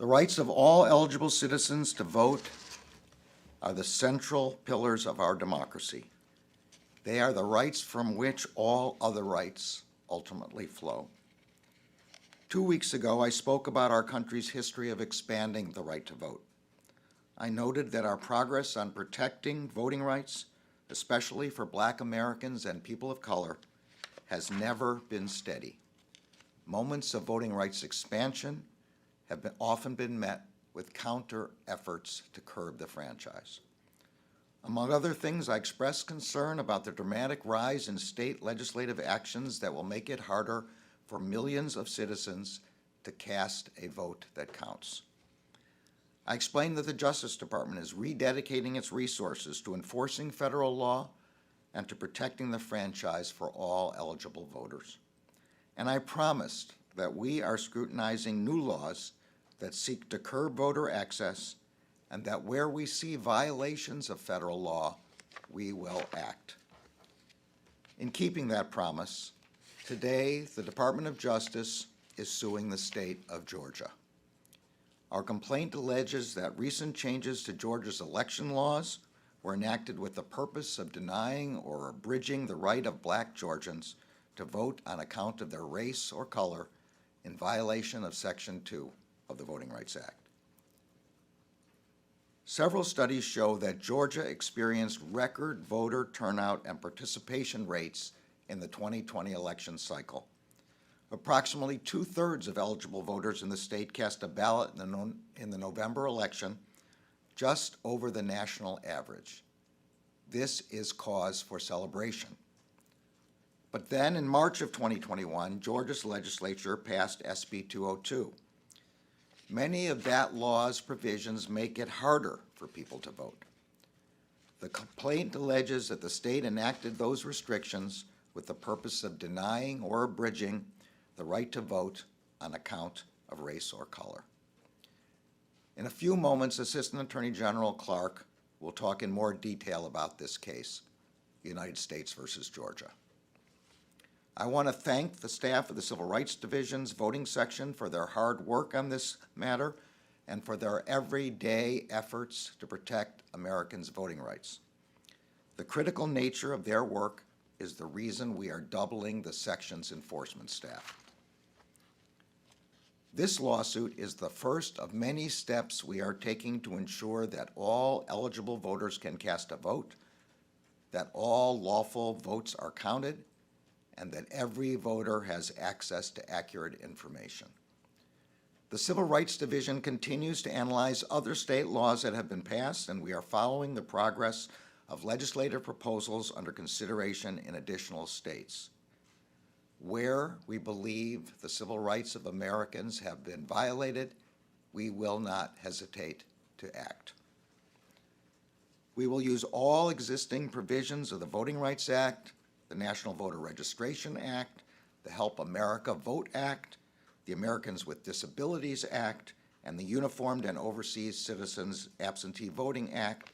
The rights of all eligible citizens to vote are the central pillars of our democracy. They are the rights from which all other rights ultimately flow. 2 weeks ago, I spoke about our country's history of expanding the right to vote. I noted that our progress on protecting voting rights, especially for Black Americans and people of color, has never been steady. Moments of voting rights expansion have often been met with counter efforts to curb the franchise. Among other things, I expressed concern about the dramatic rise in state legislative actions that will make it harder for millions of citizens to cast a vote that counts. I explained that the Justice Department is rededicating its resources to enforcing federal law and to protecting the franchise for all eligible voters. And I promised that we are scrutinizing new laws that seek to curb voter access, and that where we see violations of federal law, we will act. In keeping that promise, today the Department of Justice is suing the state of Georgia. Our complaint alleges that recent changes to Georgia's election laws were enacted with the purpose of denying or abridging the right of Black Georgians to vote on account of their race or color in violation of Section 2 of the Voting Rights Act. Several studies show that Georgia experienced record voter turnout and participation rates in the 2020 election cycle. Approximately 2/3 of eligible voters in the state cast a ballot in the November election, just over the national average. This is cause for celebration. But then in March of 2021, Georgia's legislature passed SB 202. Many of that law's provisions make it harder for people to vote. The complaint alleges that the state enacted those restrictions with the purpose of denying or abridging the right to vote on account of race or color. In a few moments, Assistant Attorney General Clark will talk in more detail about this case, United States versus Georgia. I want to thank the staff of the Civil Rights Division's voting section for their hard work on this matter and for their everyday efforts to protect Americans' voting rights. The critical nature of their work is the reason we are doubling the section's enforcement staff. This lawsuit is the first of many steps we are taking to ensure that all eligible voters can cast a vote, that all lawful votes are counted, and that every voter has access to accurate information. The Civil Rights Division continues to analyze other state laws that have been passed, and we are following the progress of legislative proposals under consideration in additional states. Where we believe the civil rights of Americans have been violated, we will not hesitate to act. We will use all existing provisions of the Voting Rights Act, the National Voter Registration Act, the Help America Vote Act, the Americans with Disabilities Act, and the Uniformed and Overseas Citizens Absentee Voting Act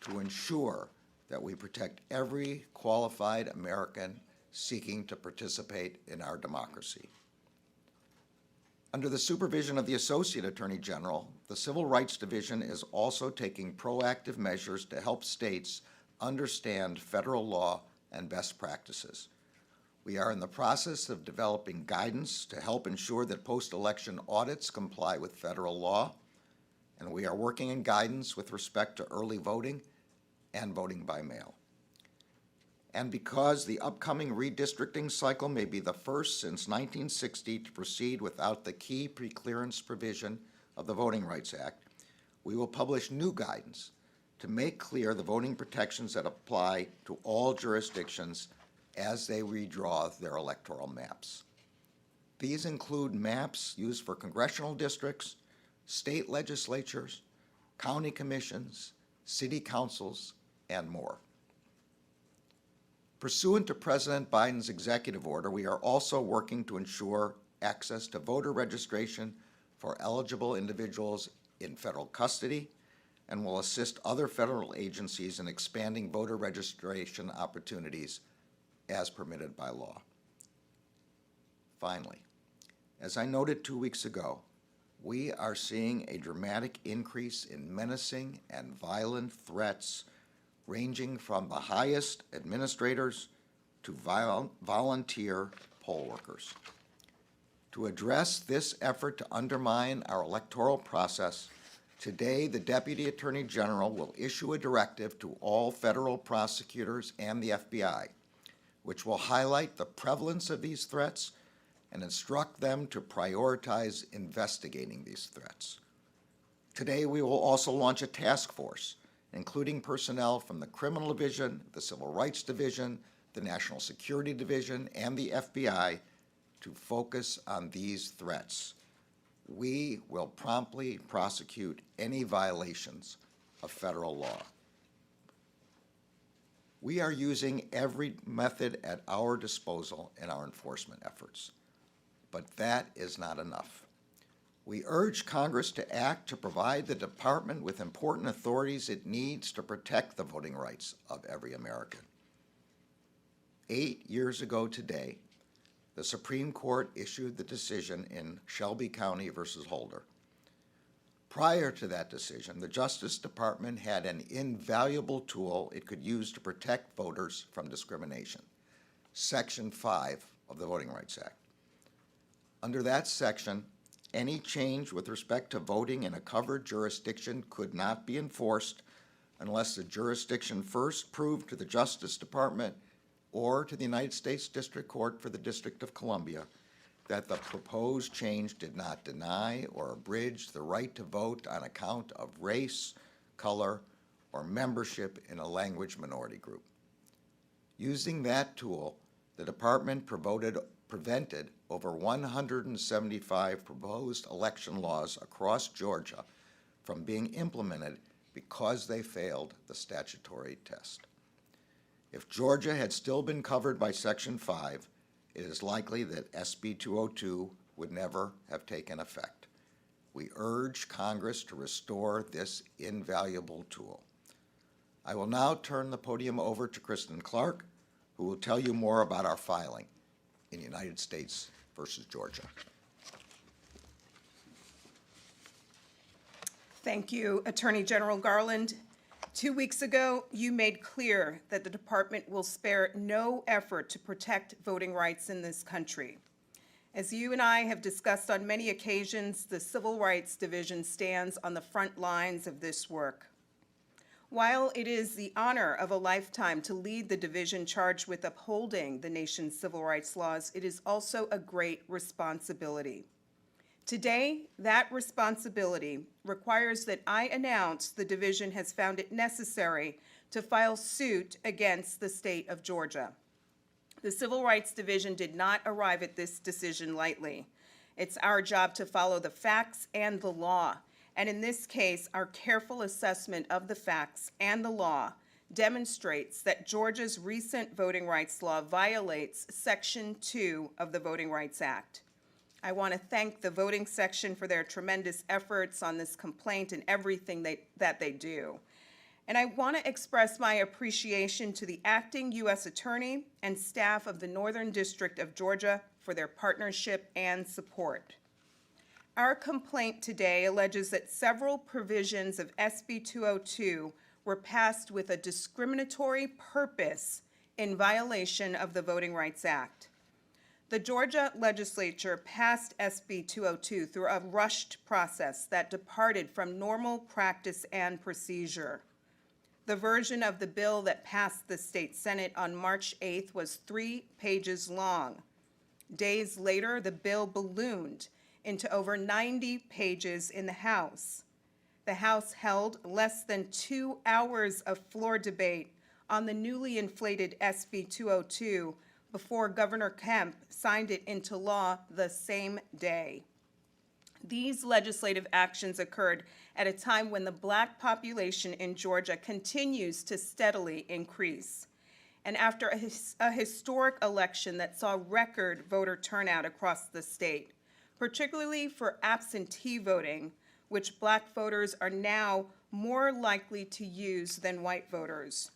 to ensure that we protect every qualified American seeking to participate in our democracy. Under the supervision of the Associate Attorney General, the Civil Rights Division is also taking proactive measures to help states understand federal law and best practices. We are in the process of developing guidance to help ensure that post-election audits comply with federal law, and we are working in guidance with respect to early voting and voting by mail. And because the upcoming redistricting cycle may be the first since 1960 to proceed without the key preclearance provision of the Voting Rights Act, we will publish new guidance to make clear the voting protections that apply to all jurisdictions as they redraw their electoral maps. These include maps used for congressional districts, state legislatures, county commissions, city councils, and more. Pursuant to President Biden's executive order, we are also working to ensure access to voter registration for eligible individuals in federal custody, and will assist other federal agencies in expanding voter registration opportunities as permitted by law. Finally, as I noted 2 weeks ago, we are seeing a dramatic increase in menacing and violent threats ranging from the highest administrators to volunteer poll workers. To address this effort to undermine our electoral process, today the Deputy Attorney General will issue a directive to all federal prosecutors and the FBI, which will highlight the prevalence of these threats and instruct them to prioritize investigating these threats. Today, we will also launch a task force, including personnel from the Criminal Division, the Civil Rights Division, the National Security Division, and the FBI to focus on these threats. We will promptly prosecute any violations of federal law. We are using every method at our disposal in our enforcement efforts, but that is not enough. We urge Congress to act to provide the Department with important authorities it needs to protect the voting rights of every American. 8 years ago today, the Supreme Court issued the decision in Shelby County versus Holder. Prior to that decision, the Justice Department had an invaluable tool it could use to protect voters from discrimination, Section 5 of the Voting Rights Act. Under that section, any change with respect to voting in a covered jurisdiction could not be enforced unless the jurisdiction first proved to the Justice Department or to the United States District Court for the District of Columbia that the proposed change did not deny or abridge the right to vote on account of race, color, or membership in a language minority group. Using that tool, the Department prevented over 175 proposed election laws across Georgia from being implemented because they failed the statutory test. If Georgia had still been covered by Section 5, it is likely that SB 202 would never have taken effect. We urge Congress to restore this invaluable tool. I will now turn the podium over to Kristen Clark, who will tell you more about our filing in United States versus Georgia. Thank you, Attorney General Garland. 2 weeks ago, you made clear that the department will spare no effort to protect voting rights in this country. As you and I have discussed on many occasions, the Civil Rights Division stands on the front lines of this work. While it is the honor of a lifetime to lead the division charged with upholding the nation's civil rights laws, it is also a great responsibility. Today, that responsibility requires that I announce the division has found it necessary to file suit against the state of Georgia. The Civil Rights Division did not arrive at this decision lightly. It's our job to follow the facts and the law. And in this case, our careful assessment of the facts and the law demonstrates that Georgia's recent voting rights law violates Section 2 of the Voting Rights Act. I want to thank the voting section for their tremendous efforts on this complaint and everything that they do. And I want to express my appreciation to the acting U.S. Attorney and staff of the Northern District of Georgia for their partnership and support. Our complaint today alleges that several provisions of SB 202 were passed with a discriminatory purpose in violation of the Voting Rights Act. The Georgia legislature passed SB 202 through a rushed process that departed from normal practice and procedure. The version of the bill that passed the state Senate on March 8th was 3 pages long. Days later, the bill ballooned into over 90 pages in the House. The House held less than 2 hours of floor debate on the newly inflated SB 202 before Governor Kemp signed it into law the same day. These legislative actions occurred at a time when the Black population in Georgia continues to steadily increase. And after a historic election that saw record voter turnout across the state, particularly for absentee voting, which Black voters are now more likely to use than white voters.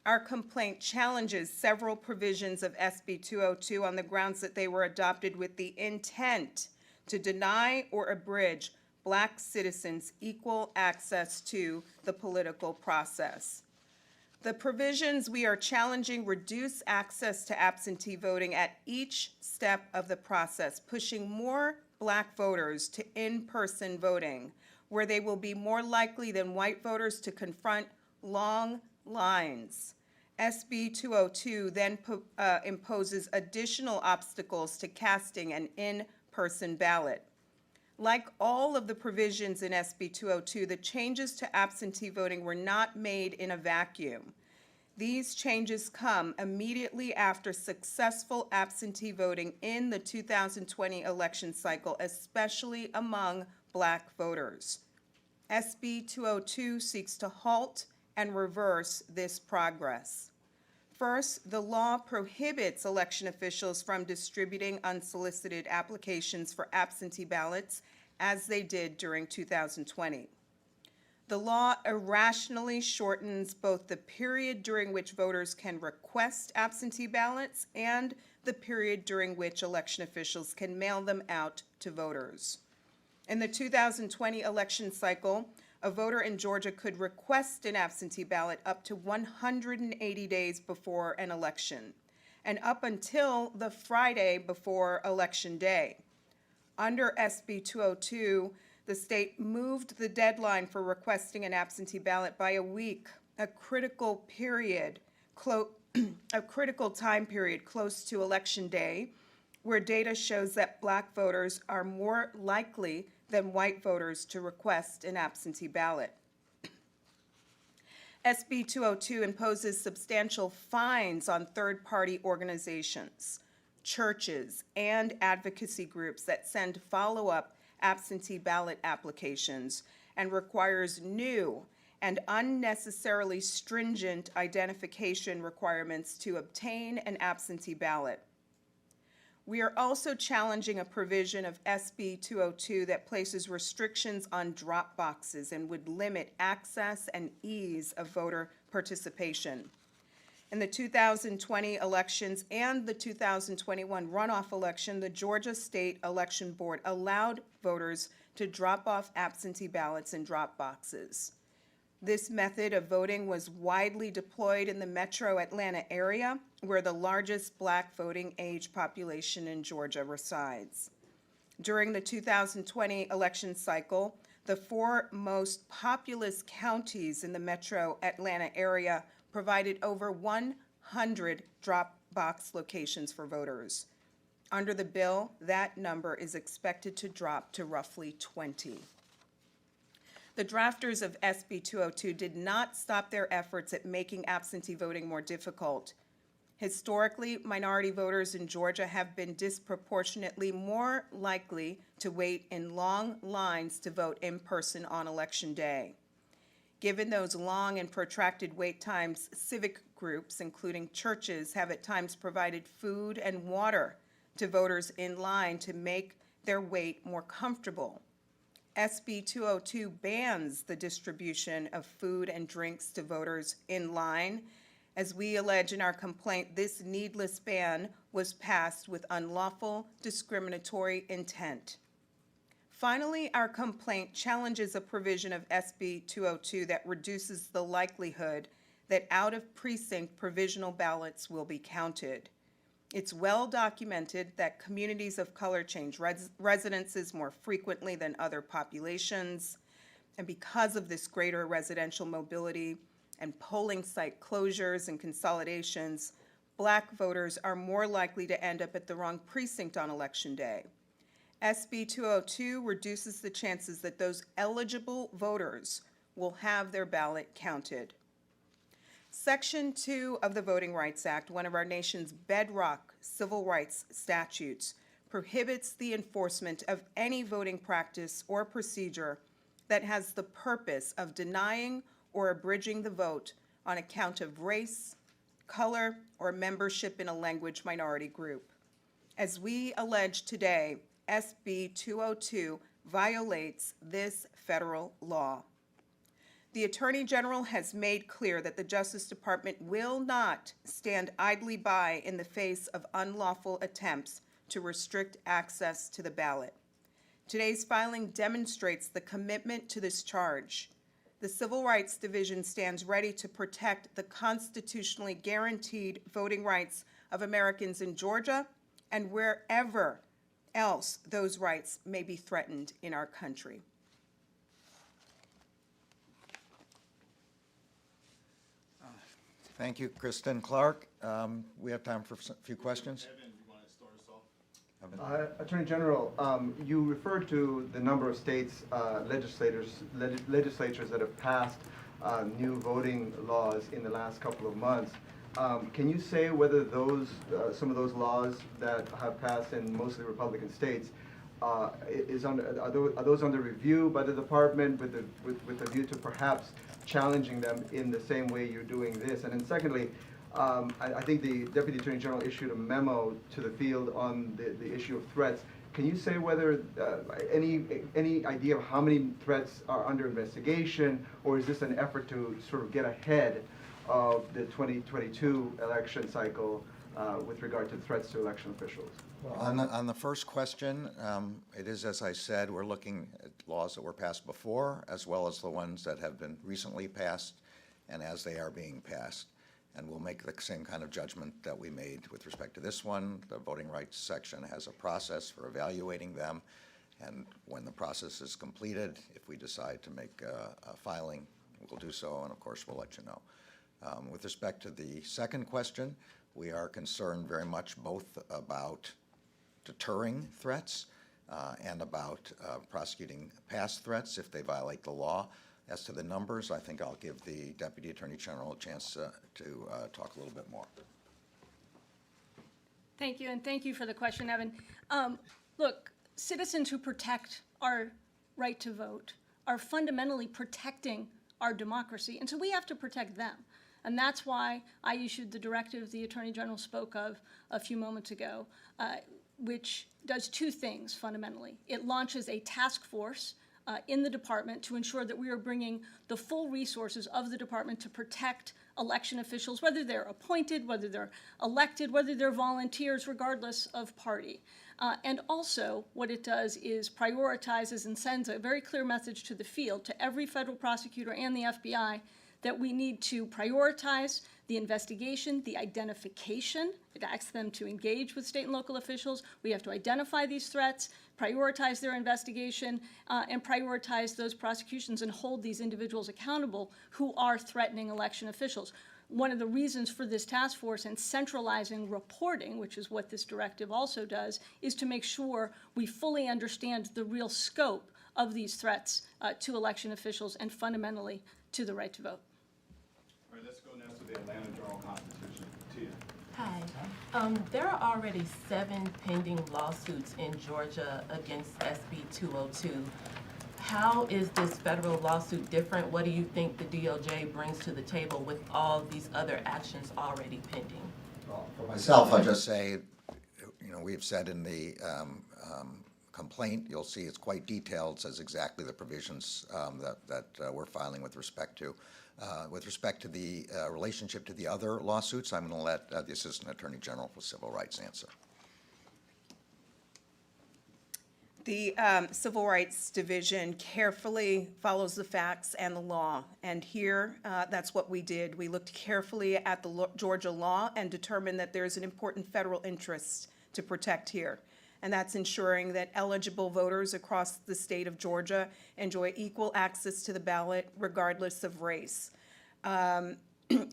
Our complaint challenges several provisions of SB 202 on the grounds that they were adopted with the intent to deny or abridge Black citizens equal access to the political process. The provisions we are challenging reduce access to absentee voting at each step of the process, pushing more Black voters to in-person voting, where they will be more likely than white voters to confront long lines. SB 202 then imposes additional obstacles to casting an in-person ballot. Like all of the provisions in SB 202, the changes to absentee voting were not made in a vacuum. These changes come immediately after successful absentee voting in the 2020 election cycle, especially among Black voters. SB 202 seeks to halt and reverse this progress. First, the law prohibits election officials from distributing unsolicited applications for absentee ballots as they did during 2020. The law irrationally shortens both the period during which voters can request absentee ballots and the period during which election officials can mail them out to voters. In the 2020 election cycle, a voter in Georgia could request an absentee ballot up to 180 days before an election, and up until the Friday before Election Day. Under SB 202, the state moved the deadline for requesting an absentee ballot by a week, a critical time period close to Election Day, where data shows that Black voters are more likely than white voters to request an absentee ballot. SB 202 imposes substantial fines on third-party organizations, churches, and advocacy groups that send follow-up absentee ballot applications and requires new and unnecessarily stringent identification requirements to obtain an absentee ballot. We are also challenging a provision of SB 202 that places restrictions on drop boxes and would limit access and ease of voter participation. In the 2020 elections and the 2021 runoff election, the Georgia State Election Board allowed voters to drop off absentee ballots in drop boxes. This method of voting was widely deployed in the metro Atlanta area, where the largest Black voting age population in Georgia resides. During the 2020 election cycle, the 4 most populous counties in the metro Atlanta area provided over 100 drop box locations for voters. Under the bill, that number is expected to drop to roughly 20. The drafters of SB 202 did not stop their efforts at making absentee voting more difficult. Historically, minority voters in Georgia have been disproportionately more likely to wait in long lines to vote in person on Election Day. Given those long and protracted wait times, civic groups, including churches, have at times provided food and water to voters in line to make their wait more comfortable. SB 202 bans the distribution of food and drinks to voters in line. As we allege in our complaint, this needless ban was passed with unlawful discriminatory intent. Finally, our complaint challenges a provision of SB 202 that reduces the likelihood that out-of-precinct provisional ballots will be counted. It's well documented that communities of color change residences more frequently than other populations, and because of this greater residential mobility and polling site closures and consolidations, Black voters are more likely to end up at the wrong precinct on Election Day. SB 202 reduces the chances that those eligible voters will have their ballot counted. Section 2 of the Voting Rights Act, one of our nation's bedrock civil rights statutes, prohibits the enforcement of any voting practice or procedure that has the purpose of denying or abridging the vote on account of race, color, or membership in a language minority group. As we allege today, SB 202 violates this federal law. The Attorney General has made clear that the Justice Department will not stand idly by in the face of unlawful attempts to restrict access to the ballot. Today's filing demonstrates the commitment to this charge. The Civil Rights Division stands ready to protect the constitutionally guaranteed voting rights of Americans in Georgia and wherever else those rights may be threatened in our country. Thank you, Kristen Clark. We have time for a few questions. Evan, you want to start us off? Attorney General, you referred to the number of states, legislatures that have passed new voting laws in the last couple of months. Can you say whether those, some of those laws that have passed in mostly Republican states, are those under review by the department with a view to perhaps challenging them in the same way you're doing this? And then secondly, I think the Deputy Attorney General issued a memo to the field on the issue of threats. Can you say whether any idea of how many threats are under investigation, or is this an effort to sort of get ahead of the 2022 election cycle with regard to threats to election officials? On the first question, it is, as I said, we're looking at laws that were passed before, as well as the ones that have been recently passed, and as they are being passed. And we'll make the same kind of judgment that we made with respect to this one. The voting rights section has a process for evaluating them, and when the process is completed, if we decide to make a filing, we'll do so, and of course, we'll let you know. With respect to the second question, we are concerned very much both about deterring threats and about prosecuting past threats if they violate the law. As to the numbers, I think I'll give the Deputy Attorney General a chance to talk a little bit more. Thank you, and thank you for the question, Evan. Look, citizens who protect our right to vote are fundamentally protecting our democracy, and so we have to protect them. And that's why I issued the directive the Attorney General spoke of a few moments ago, which does two things fundamentally. It launches a task force in the department to ensure that we are bringing the full resources of the department to protect election officials, whether they're appointed, whether they're elected, whether they're volunteers, regardless of party. And also, what it does is prioritizes and sends a very clear message to the field, to every federal prosecutor and the FBI, that we need to prioritize the investigation, the identification. It asks them to engage with state and local officials. We have to identify these threats, prioritize their investigation, and prioritize those prosecutions and hold these individuals accountable who are threatening election officials. One of the reasons for this task force and centralizing reporting, which is what this directive also does, is to make sure we fully understand the real scope of these threats to election officials and fundamentally to the right to vote. All right, let's go now to the Atlanta Journal-Constitution. Tia. Hi. There are already 7 pending lawsuits in Georgia against SB 202. How is this federal lawsuit different? What do you think the DOJ brings to the table with all these other actions already pending? Well, for myself, I'll just say, we've said in the complaint, you'll see it's quite detailed, says exactly the provisions that we're filing with respect to. With respect to the relationship to the other lawsuits, I'm going to let the Assistant Attorney General for Civil Rights answer. The Civil Rights Division carefully follows the facts and the law, and here that's what we did. We looked carefully at the Georgia law and determined that there's an important federal interest to protect here, and that's ensuring that eligible voters across the state of Georgia enjoy equal access to the ballot regardless of race.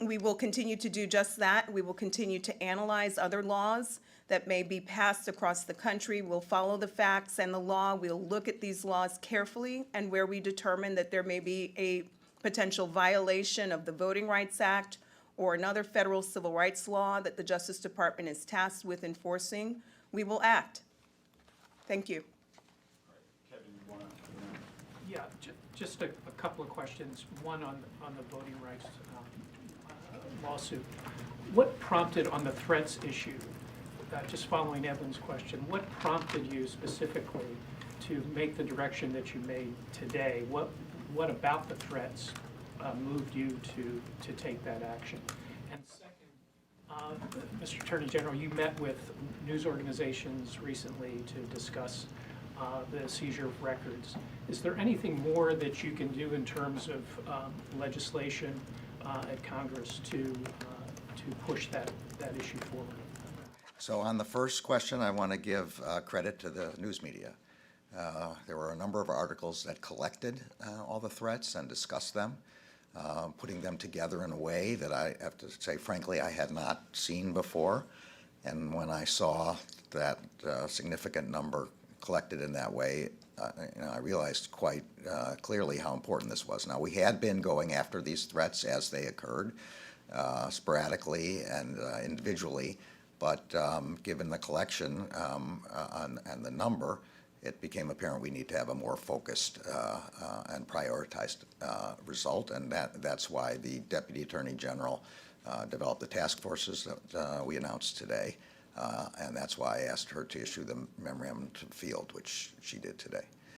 We will continue to do just that. We will continue to analyze other laws that may be passed across the country. We'll follow the facts and the law. We'll look at these laws carefully, and where we determine that there may be a potential violation of the Voting Rights Act or another federal civil rights law that the Justice Department is tasked with enforcing, we will act. Thank you. All right, Kevin, you want to? Yeah, just a couple of questions. One on the voting rights lawsuit. What prompted on the threats issue, just following Evan's question, what prompted you specifically to make the direction that you made today? What about the threats moved you to take that action? And second, Mr. Attorney General, you met with news organizations recently to discuss the seizure of records. Is there anything more that you can do in terms of legislation at Congress to push that issue forward? So on the first question, I want to give credit to the news media. There were a number of articles that collected all the threats and discussed them, putting them together in a way that I have to say, frankly, I had not seen before. And when I saw that significant number collected in that way, I realized quite clearly how important this was. Now, we had been going after these threats as they occurred, sporadically and individually, but given the collection and the number, it became apparent we need to have a more focused and prioritized result, and that's why the Deputy Attorney General developed the task forces that we announced today, and that's why I asked her to issue the memorandum to the field, which she did today.